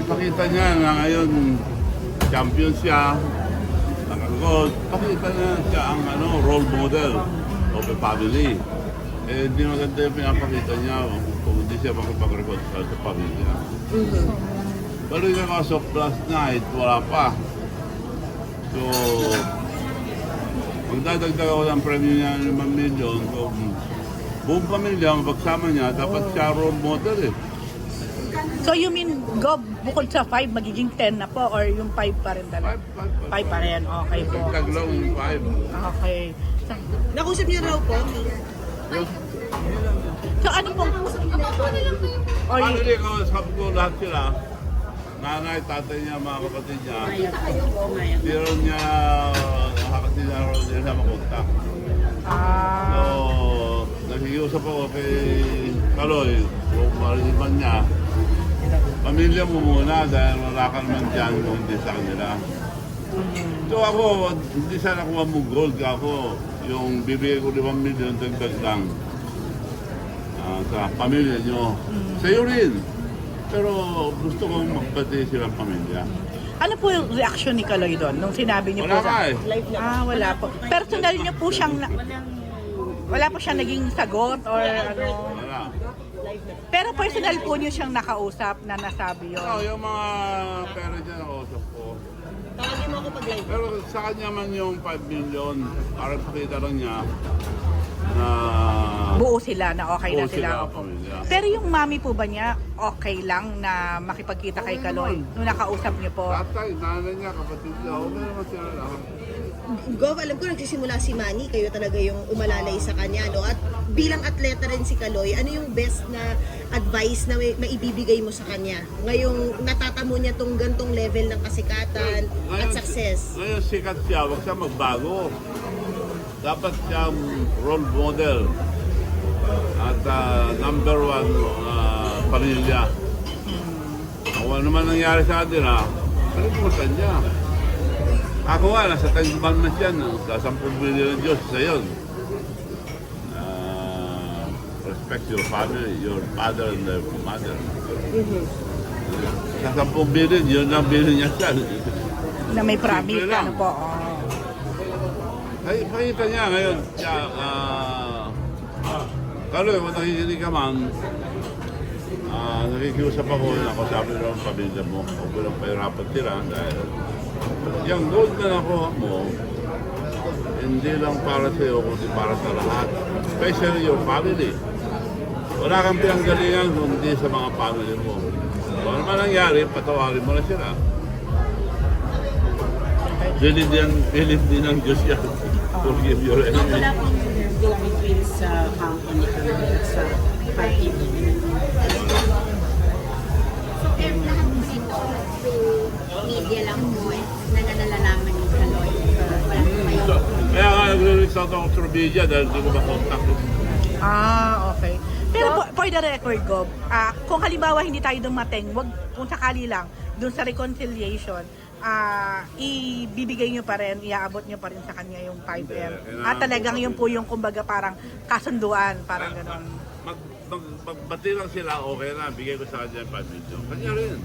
pakita niya na ngayon champion siya, nakagold. Pakita niya siya ang role model of the family. Eh, hindi maganda yung pinapakita niya kung hindi siya makipag-reconcile sa pamilya. Pero yung kaso last night, wala pa. So, magdadagdag ako ng premyo niya ng 5 million. So, buong pamilya, mapagsama niya, dapat siya role model eh. So you mean, Gob, bukod sa 5, magiging 10 na po or yung 5 pa rin talaga? 5 pa rin, okay po. Taglaw yung 5. Okay. Nakusap niyo raw po? So ano pong... Or, Family ko, sabi ko lahat sila. Nanay, tatay niya, mga kapatid niya. Hindi rin niya, nakakatid niya rin niya makontak. So, nakikiusap ako kay Kaloy, kung mariman niya. Pamilya mo muna dahil wala ka naman dyan kung hindi sa kanila. So ako, hindi sana kuha mo gold ako. Yung bibigay ko 5 million, dagdag lang sa pamilya nyo. Sa'yo rin. Pero gusto kong magbati silang pamilya. ano po yung reaction ni Kaloy doon nung sinabi niyo Wala po? ka eh. Wala po. Personal niyo po siyang... Wala po siyang naging sagot or ano? Wala. Pero personal po niyo siyang nakausap na nasabi yun. Yung mga pera dyan nakausap ko. Tawagin mo ako pag-live. Pero sa kanya man yung 5 million, para pakita lang niya na Buo sila na okay na buo sila. sila, Opo. pamilya. Pero yung mami po ba niya okay lang na makipagkita kay Kaloy nung nakausap niyo po? tatay, nanay niya, kapatid niya, okay naman sila lahat. Gov, alam ko nagsisimula si Manny, kayo talaga yung umalalay sa kanya, no? At bilang atleta rin si Kaloy, ano yung best na advice na maibibigay mo sa kanya? Ngayong natatamo niya tong gantong level ng kasikatan at success. Ngayon sikat siya, huwag siya magbago. Dapat siyang role model at number 1 pamilya. Kung ano man nangyari sa atin, kalimutan niya. Ako nga, nasa tagibang na siya, sa 10 billion ng Diyos, sa yun. Respect your family, your father and their mother. Sa 10 billion, yun ang billion niya siya. Na may promise, Simple lang. ano po? Ay, pakita niya ngayon. Kaloy, kung nakikinig ka man, nakikiusap ako na ako sabi ng pamilya mo, huwag ko lang pahirapan sila dahil yung gold na nakuha mo, hindi lang para sa iyo, kundi para sa lahat. Especially your family. Wala kang pinanggalingan kundi sa mga family mo. Kung ano man nangyari, patawarin mo na sila. Bilid din ng Diyos yan. Forgive your So, enemy. wala pong go-between sa company at sa party. So, lahat po nito through media lang po na nalalaman ni Kaloy. Wala po kayo. Kaya nga nagre-reach out ako through media dahil di ko makontak. Okay. Pero for the record, Gob, kung halimbawa hindi tayo dumating, wag kung sakali lang, dun sa reconciliation, ibibigay nyo pa rin, iaabot nyo pa rin sa kanya yung 5M. Talagang yun po yung kumbaga parang kasunduan, parang gano'n. Magbati lang sila, okay na, bigay ko sa kanya yung 5 million. Kanya rin.